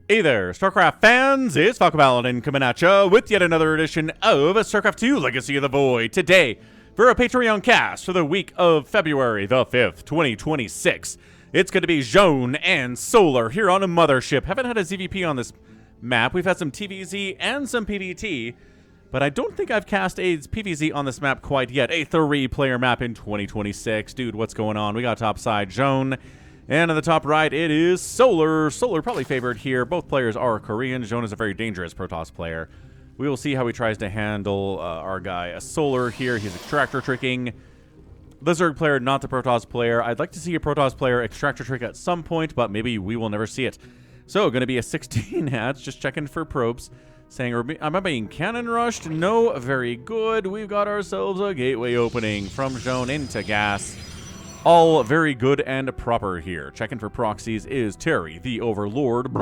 Hey there, StarCraft fans, it's Falcon Paladin coming at ya with yet another edition of StarCraft 2 Legacy of the Void. Today, for a Patreon cast for the week of February the 5th, 2026. It's going to be Zoun and Solar here on a Mothership. Haven't had a ZVP on this map. We've had some TVZ and some PvT, but I don't think I've cast a PvZ on this map quite yet. A 3-player map in 2026. Dude, what's going on? We got topside Zoun. And on the top right, it is Solar. Solar probably favored here. Both players are Korean. Zoun is a very dangerous Protoss player. We will see how he tries to handle our guy, Solar here. He's extractor tricking. The Zerg player, not the Protoss player. I'd like to see a Protoss player extractor trick at some point, but maybe we will never see it. So, going to be a 16 hats, just checking for probes. Saying, am I being cannon rushed? No, very good. We've got ourselves a gateway opening from Zoun into gas. All very good and proper here. Checking for proxies is Terry, the Overlord.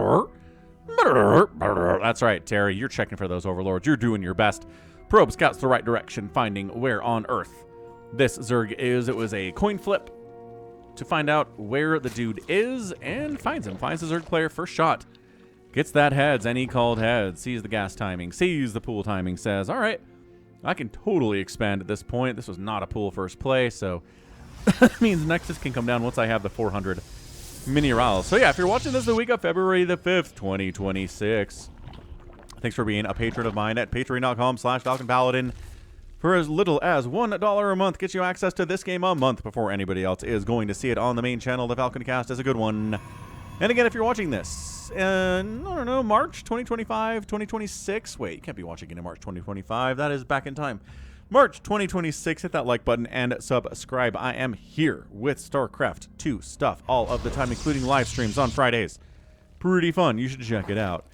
That's right, Terry. You're checking for those Overlords. You're doing your best. Probe scouts the right direction, finding where on Earth this Zerg is. It was a coin flip to find out where the dude is, and finds him. Finds the Zerg player first shot. Gets that heads, and he called heads. Sees the gas timing, sees the pool timing, says, all right, I can totally expand at this point. This was not a pool first play, so that means Nexus can come down once I have the 400 minerals. So yeah, if you're watching this the week of February the 5th, 2026, thanks for being a patron of mine at patreon.com/FalconPaladin. For as little as $1 a month, gets you access to this game a month before anybody else is going to see it on the main channel. The Falcon Cast is a good one. And again, if you're watching this in, I don't know, March 2025, 2026. Wait, you can't be watching it in March 2025. That is back in time. March 2026, hit that like button and subscribe. I am here with StarCraft 2 stuff all of the time, including live streams on Fridays. Pretty fun. You should check it out.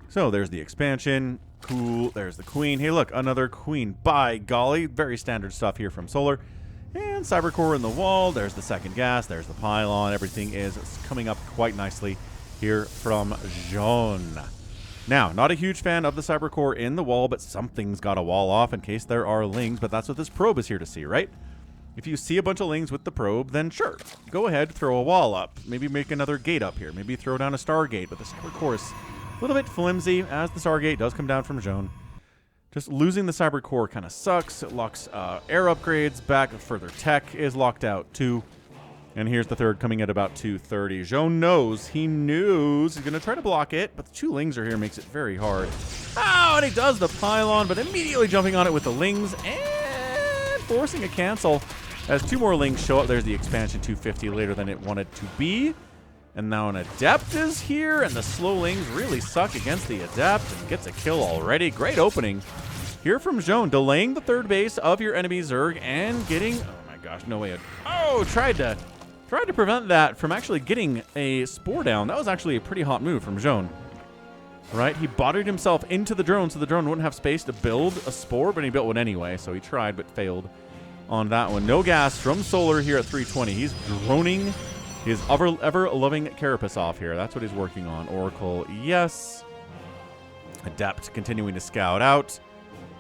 So there's the expansion. Cool. There's the queen. Hey, look, another queen. By golly. Very standard stuff here from Solar. And Cybercore in the wall. There's the second gas. There's the pylon. Everything is coming up quite nicely here from Zoun. Now, not a huge fan of the Cybercore in the wall, but something's got to wall off in case there are lings, but that's what this probe is here to see, right? If you see a bunch of lings with the probe, then sure, go ahead, throw a wall up. Maybe make another gate up here. Maybe throw down a Stargate, but the Cybercore is a little bit flimsy, as the Stargate does come down from Zoun. Just losing the Cybercore kind of sucks. It locks air upgrades back. Further tech is locked out, too. And here's the third coming at about 230. Zoun knows. He knows. He's going to try to block it, but the two lings are here makes it very hard. Oh, and he does the pylon, but immediately jumping on it with the lings and forcing a cancel as two more lings show up. There's the expansion 250 later than it wanted to be. And now an Adept is here, and the slow lings really suck against the Adept and gets a kill already. Great opening here from Zoun, delaying the third base of your enemy Zerg and getting... Oh my gosh, no way. Oh, tried to prevent that from actually getting a spore down. That was actually a pretty hot move from Zoun. Right? He bodied himself into the drone so the drone wouldn't have space to build a spore, but he built one anyway, so he tried but failed on that one. No gas from Solar here at 320. He's droning his ever-loving Carapace off here. That's what he's working on. Oracle, yes. Adept continuing to scout out.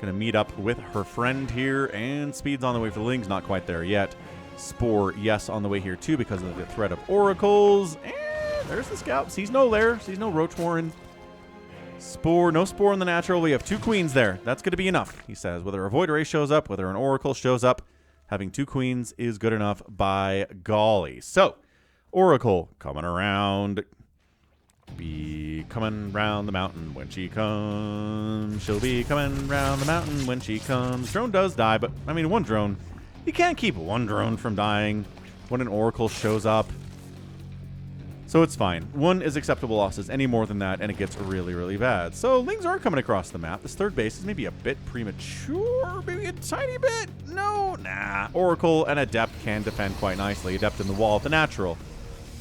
Going to meet up with her friend here, and Speed's on the way for the lings. Not quite there yet. Spore, yes, on the way here too because of the threat of oracles. And there's the scout. Sees no lair. Sees no Roach Warren. Spore, no spore in the natural. We have two queens there. That's going to be enough, he says. Whether a Void Ray shows up, whether an oracle shows up, having two queens is good enough by golly. So, oracle coming around. Be coming round the mountain when she comes. She'll be coming round the mountain when she comes. Drone does die, but, I mean, one drone. You can't keep one drone from dying when an oracle shows up. So it's fine. One is acceptable losses. Any more than that, and it gets really, really bad. So lings are coming across the map. This third base is maybe a bit premature. Maybe a tiny bit. No, nah. Oracle and Adept can defend quite nicely. Adept in the wall at the natural.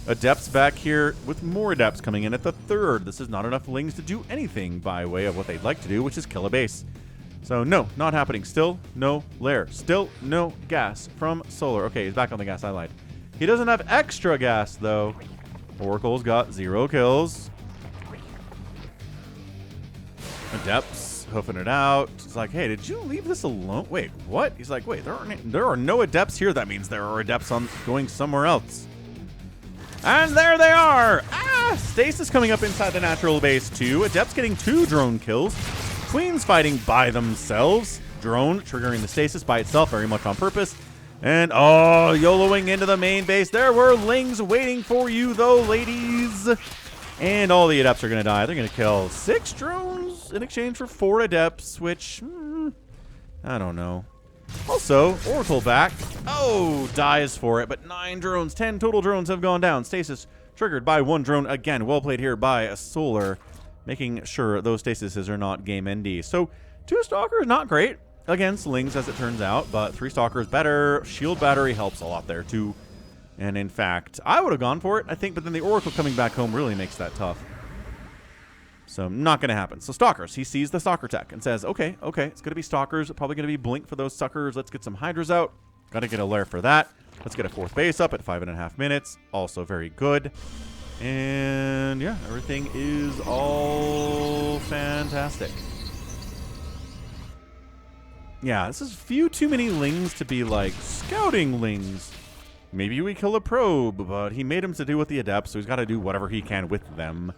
Adepts back here with more Adepts coming in at the third. This is not enough lings to do anything by way of what they'd like to do, which is kill a base. So no, not happening. Still no lair. Still no gas from Solar. Okay, he's back on the gas. I lied. He doesn't have extra gas, though. Oracle's got 0 kills. Adepts hoofing it out. He's like, hey, did you leave this alone? Wait, what? He's like, wait, there are no Adepts here. That means there are Adepts on going somewhere else. And there they are. Ah, yeah, Stasis coming up inside the natural base too. Adepts getting 2 drone kills. Queens fighting by themselves. Drone triggering the Stasis by itself, very much on purpose. And, oh, YOLOing into the main base. There were Lings waiting for you, though, ladies. And all the Adepts are going to die. They're going to kill 6 drones in exchange for 4 Adepts, which, I don't know. Also, Oracle back. Oh, dies for it, but 9 drones. 10 total drones have gone down. Stasis triggered by 1 drone. Again, well played here by Solar, making sure those Stasises are not game-endy. So, 2 Stalkers, not great against Lings, as it turns out, but 3 Stalkers better. Shield battery helps a lot there, too. And in fact, I would have gone for it, I think, but then the Oracle coming back home really makes that tough. So, not going to happen. So, Stalkers. He sees the Stalker tech and says, okay, it's going to be Stalkers. Probably going to be Blink for those suckers. Let's get some Hydras out. Got to get a lair for that. Let's get a 4th base up at 5.5 minutes. Also very good. And, yeah, everything is all fantastic. Yeah, this is few too many Lings to be like scouting Lings. Maybe we kill a probe, but he made him to do with the Adepts, so he's got to do whatever he can with them.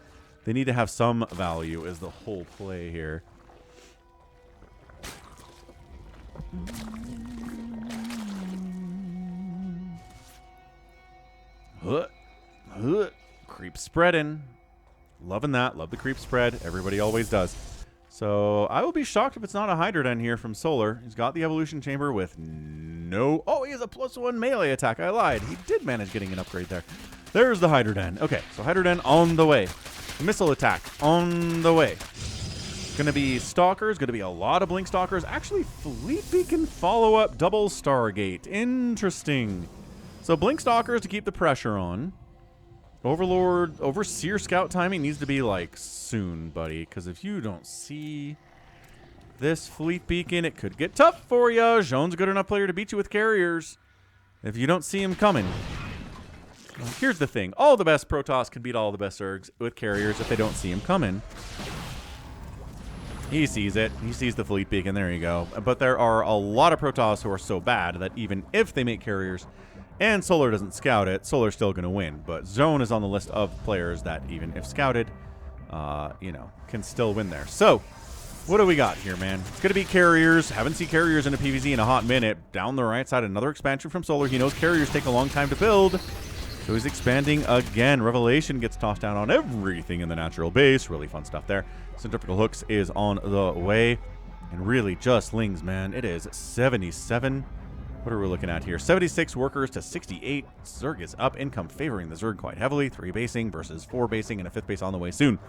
They need to have some value is the whole play here. Creep spreading. Loving that. Love the creep spread. Everybody always does. So I will be shocked if it's not a Hydra Den here from Solar. He's got the Evolution Chamber with no... Oh, he has a +1 melee attack. I lied. He did manage getting an upgrade there. There's the Hydra Den. Okay, so Hydra Den on the way. Missile attack on the way. Going to be Stalkers. Going to be a lot of Blink Stalkers. Actually, Fleet Beacon follow-up double Stargate. Interesting. So Blink Stalkers to keep the pressure on. Overlord, Overseer scout timing needs to be, like, soon, buddy. Because if you don't see this Fleet Beacon, it could get tough for you. Zoun's a good enough player to beat you with carriers. If you don't see him coming. Here's the thing. All the best Protoss can beat all the best Zergs with carriers if they don't see him coming. He sees it. He sees the Fleet Beacon. There you go. But there are a lot of Protoss who are so bad that even if they make carriers and Solar doesn't scout it, Solar's still going to win. But Zoun is on the list of players that even if scouted, you know, can still win there. So, what do we got here, man? It's going to be carriers. Haven't seen carriers in a PvZ in a hot minute. Down the right side, another expansion from Solar. He knows carriers take a long time to build. So he's expanding again. Revelation gets tossed down on everything in the natural base. Really fun stuff there. Centrifugal Hooks is on the way. And really just Lings, man. It is 77. What are we looking at here? 76 workers to 68. Zerg is up. Income favoring the Zerg quite heavily. 3 basing versus 4 basing and a 5th base on the way soon.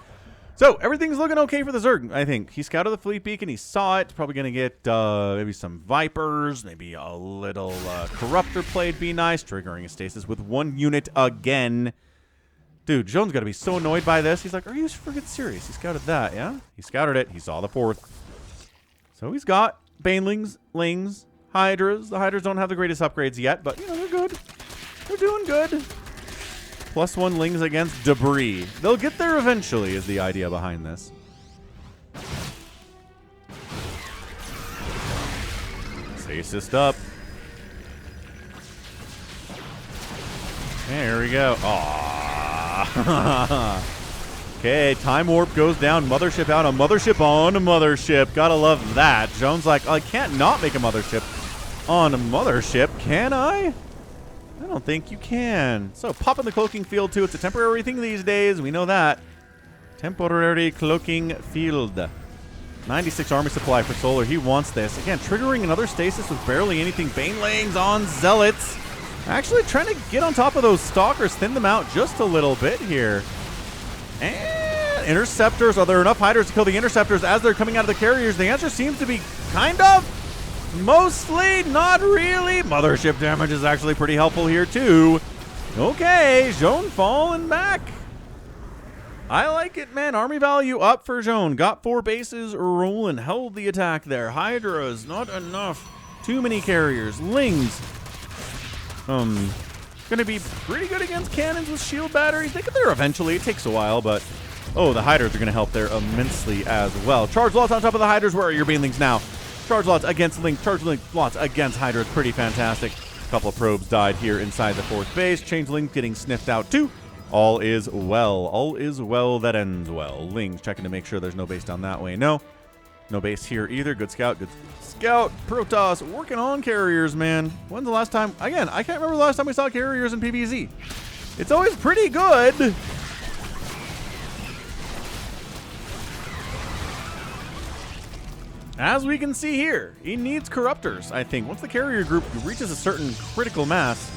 So everything's looking okay for the Zerg, I think. He scouted the Fleet Beacon. He saw it. Probably going to get maybe some Vipers. Maybe a little Corruptor play'd be nice. Triggering a Stasis with 1 unit again. Dude, Zoun's got to be so annoyed by this. He's like, are you freaking serious? He scouted that, yeah? He scouted it. He saw the 4th. So he's got Banelings, Lings, Hydras. The Hydras don't have the greatest upgrades yet, but, you know, they're good. They're doing good. +1 Lings against Debris. They'll get there eventually is the idea behind this. Stasis up. There we go. Aww. Okay, Time Warp goes down. Mothership out. A Mothership on a Mothership. Gotta love that. Zoun's like, I can't not make a Mothership on a Mothership, can I? I don't think you can. So, pop in the cloaking field, too. It's a temporary thing these days. We know that. Temporary cloaking field. 96 army supply for Solar. He wants this. Again, triggering another Stasis with barely anything. Banelings on Zealots. Actually trying to get on top of those Stalkers. Thin them out just a little bit here. And Interceptors. Are there enough Hydras to kill the Interceptors as they're coming out of the carriers? The answer seems to be kind of. Mostly, not really. Mothership damage is actually pretty helpful here, too. Okay, Zoun falling back. I like it, man. Army value up for Zoun. Got 4 bases rolling. Held the attack there. Hydras, not enough. Too many carriers. Lings. Gonna be pretty good against cannons with shield batteries. They get there eventually. It takes a while, but... Oh, the Hydras are gonna help there immensely as well. Charge lots on top of the Hydras. Where are your Banelings now? Charge lots against Link. Charge Link lots against Hydra. Pretty fantastic. A couple of probes died here inside the 4th base. Changeling getting sniffed out too. All is well. All is well that ends well. Lings checking to make sure there's no base down that way. No. No base here either. Good scout. Good scout. Protoss working on carriers, man. When's the last time? Again, I can't remember the last time we saw carriers in PvZ. It's always pretty good. As we can see here, he needs corruptors, I think. Once the carrier group reaches a certain critical mass,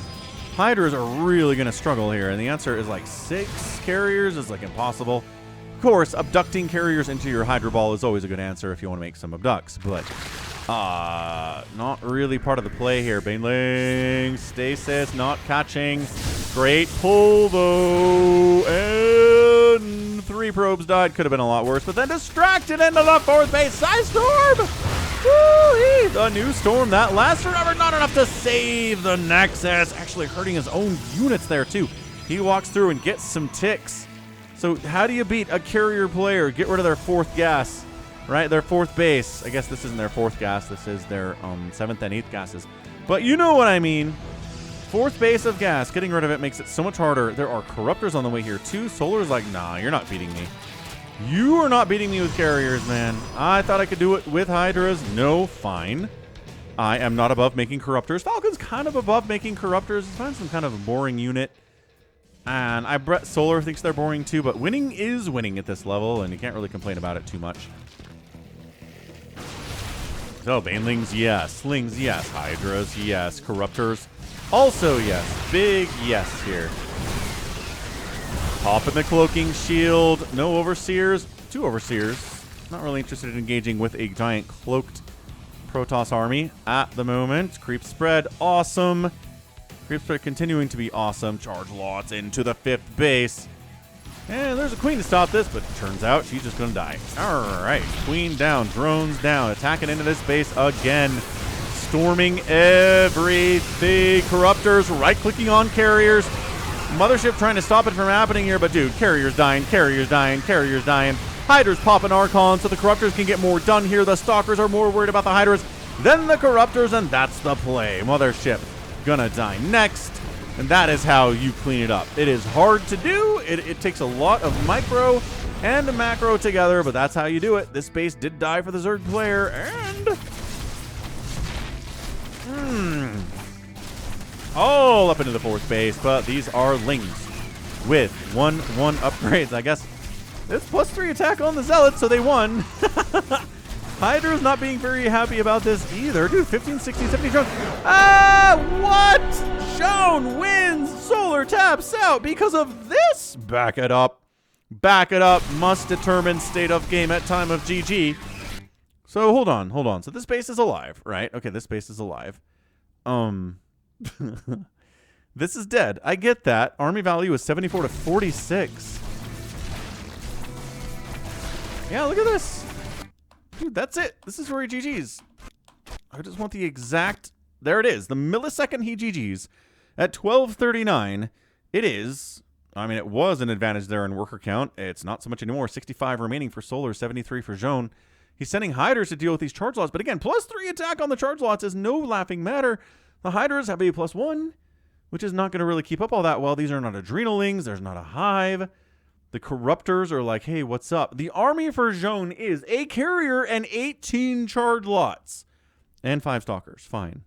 Hydras are really going to struggle here. And the answer is like 6 carriers is like impossible. Of course, abducting carriers into your Hydra ball is always a good answer if you want to make some abducts, but not really part of the play here. Baneling, stasis, not catching. Great pull, though. And 3 probes died. Could have been a lot worse, but then distracted into the 4th base. Side storm! Woo-wee! The new storm that lasts forever. Not enough to save the Nexus. Actually hurting his own units there, too. He walks through and gets some ticks. So how do you beat a carrier player? Get rid of their 4th gas, right? Their 4th base. I guess this isn't their 4th gas. This is their 7th and 8th gases. But you know what I mean. 4th base of gas. Getting rid of it makes it so much harder. There are corruptors on the way here, too. Solar's like, nah, you're not beating me. You are not beating me with carriers, man. I thought I could do it with Hydras. No, fine. I am not above making corruptors. Falcon's kind of above making corruptors. It's kind of some kind of a boring unit. And I bet Solar thinks they're boring too, but winning is winning at this level, and you can't really complain about it too much. So, Banelings, yes. Slings, yes. Hydras, yes. Corruptors, also yes. Big yes here. Pop in the cloaking shield. No overseers. 2 overseers. Not really interested in engaging with a giant cloaked Protoss army at the moment. Creep spread, awesome. Creep spread continuing to be awesome. Charge lots into the 5th base. And there's a queen to stop this, but turns out she's just going to die. All right. Queen down. Drones down. Attacking into this base again. Storming everything. Corruptors right-clicking on carriers. Mothership trying to stop it from happening here, but dude, carriers dying, carriers dying, carriers dying. Hydras popping Archons so the Corruptors can get more done here. The Stalkers are more worried about the Hydras than the Corruptors, and that's the play. Mothership gonna die next, and that is how you clean it up. It is hard to do. It takes a lot of micro and macro together, but that's how you do it. This base did die for the Zerg player, and all up into the 4th base, but these are Lings with 1/1 upgrades. I guess it's +3 attack on the Zealots, so they won. Hydra's not being very happy about this either. Dude, 15, 16, 17 drones. What? Zoun wins. Solar taps out because of this. Back it up. Back it up. Must determine state of game at time of GG. So hold on, hold on. So this base is alive, right? Okay, this base is alive. This is dead. I get that. Army value is 74 to 46. Yeah, look at this. Dude, that's it. This is where he GG's. I just want the exact... There it is. The millisecond he GG's at 12:39. It is... I mean, it was an advantage there in worker count. It's not so much anymore. 65 remaining for Solar, 73 for Zoun. He's sending Hydras to deal with these charge lots. But again, +3 attack on the charge lots is no laughing matter. The Hydras have a +1, which is not going to really keep up all that well. These are not Adrenalings. There's not a Hive. The Corruptors are like, hey, what's up? The army for Zoun is a carrier and 18 charge lots. And 5 stalkers. Fine.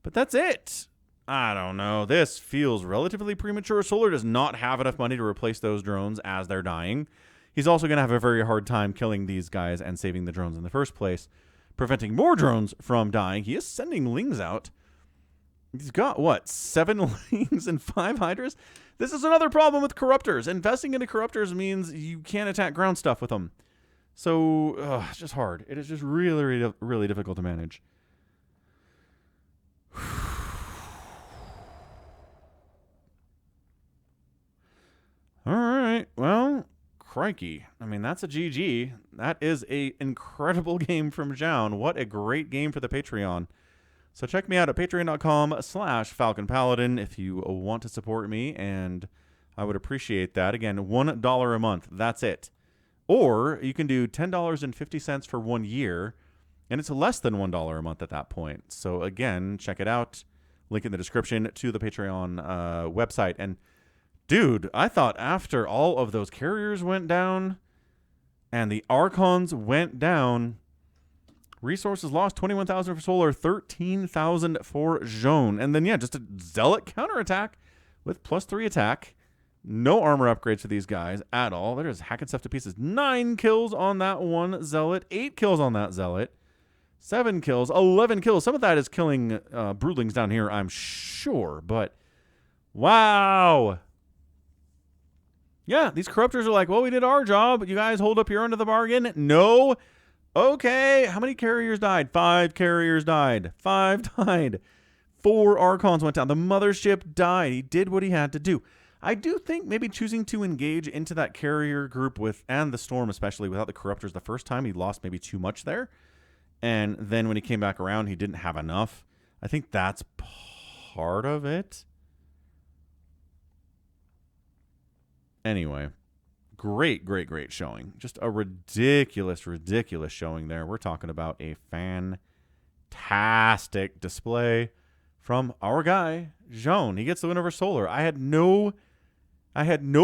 But that's it. I don't know. This feels relatively premature. Solar does not have enough money to replace those drones as they're dying. He's also going to have a very hard time killing these guys and saving the drones in the first place. Preventing more drones from dying. He is sending Lings out. He's got, what, 7 Lings and 5 Hydras? This is another problem with Corruptors. Investing into Corruptors means you can't attack ground stuff with them. So, it's just hard. It is just really, really, really difficult to manage. All right. Well, crikey. I mean, that's a GG. That is an incredible game from Zoun. What a great game for the Patreon. So check me out at patreon.com/Falcon Paladin if you want to support me, and I would appreciate that. Again, $1 a month. That's it. Or you can do $10.50 for 1 year, and it's less than $1 a month at that point. So again, check it out. Link in the description to the Patreon website. And Dude, I thought after all of those carriers went down and the Archons went down, resources lost 21,000 for Solar, 13,000 for Zoun. And then, yeah, just a Zealot counterattack with +3 attack. No armor upgrades for these guys at all. They're just hacking stuff to pieces. 9 kills on that one Zealot. 8 kills on that Zealot. 7 kills. 11 kills. Some of that is killing broodlings down here, I'm sure. But, wow. Yeah, these corruptors are like, well, we did our job. You guys hold up your end of the bargain? No. Okay. How many carriers died? 5 carriers died. 5 died. 4 Archons went down. The mothership died. He did what he had to do. I do think maybe choosing to engage into that carrier group with, and the storm especially, without the corruptors the first time, he lost maybe too much there. And then when he came back around, he didn't have enough. I think that's part of it. Anyway, great showing. Just a ridiculous showing there. We're talking about a fantastic display from our guy, Zoun. He gets the win over Solar. I had no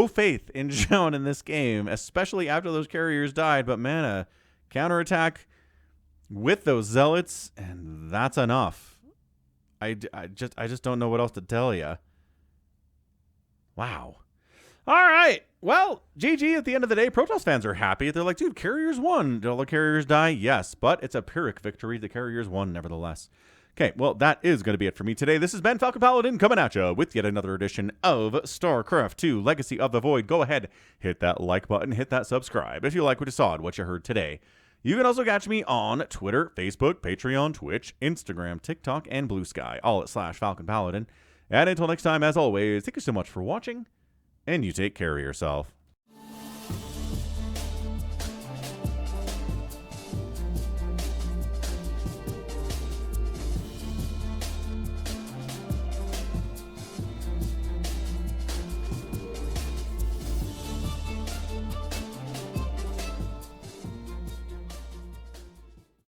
faith in Zoun in this game, especially after those carriers died. But man, a counterattack with those zealots, and that's enough. I just don't know what else to tell you. Wow. All right. Well, GG at the end of the day. Protoss fans are happy. They're like, dude, carriers won. Did all the carriers die? Yes, but it's a Pyrrhic victory. The carriers won nevertheless. Okay, well, that is going to be it for me today. This has been Falcon Paladin coming at you with yet another edition of StarCraft 2 Legacy of the Void. Go ahead, hit that like button, hit that subscribe if you like what you saw and what you heard today. You can also catch me on Twitter, Facebook, Patreon, Twitch, Instagram, TikTok, and Blue Sky, all at /Falcon Paladin. And until next time, as always, thank you so much for watching, and you take care of yourself.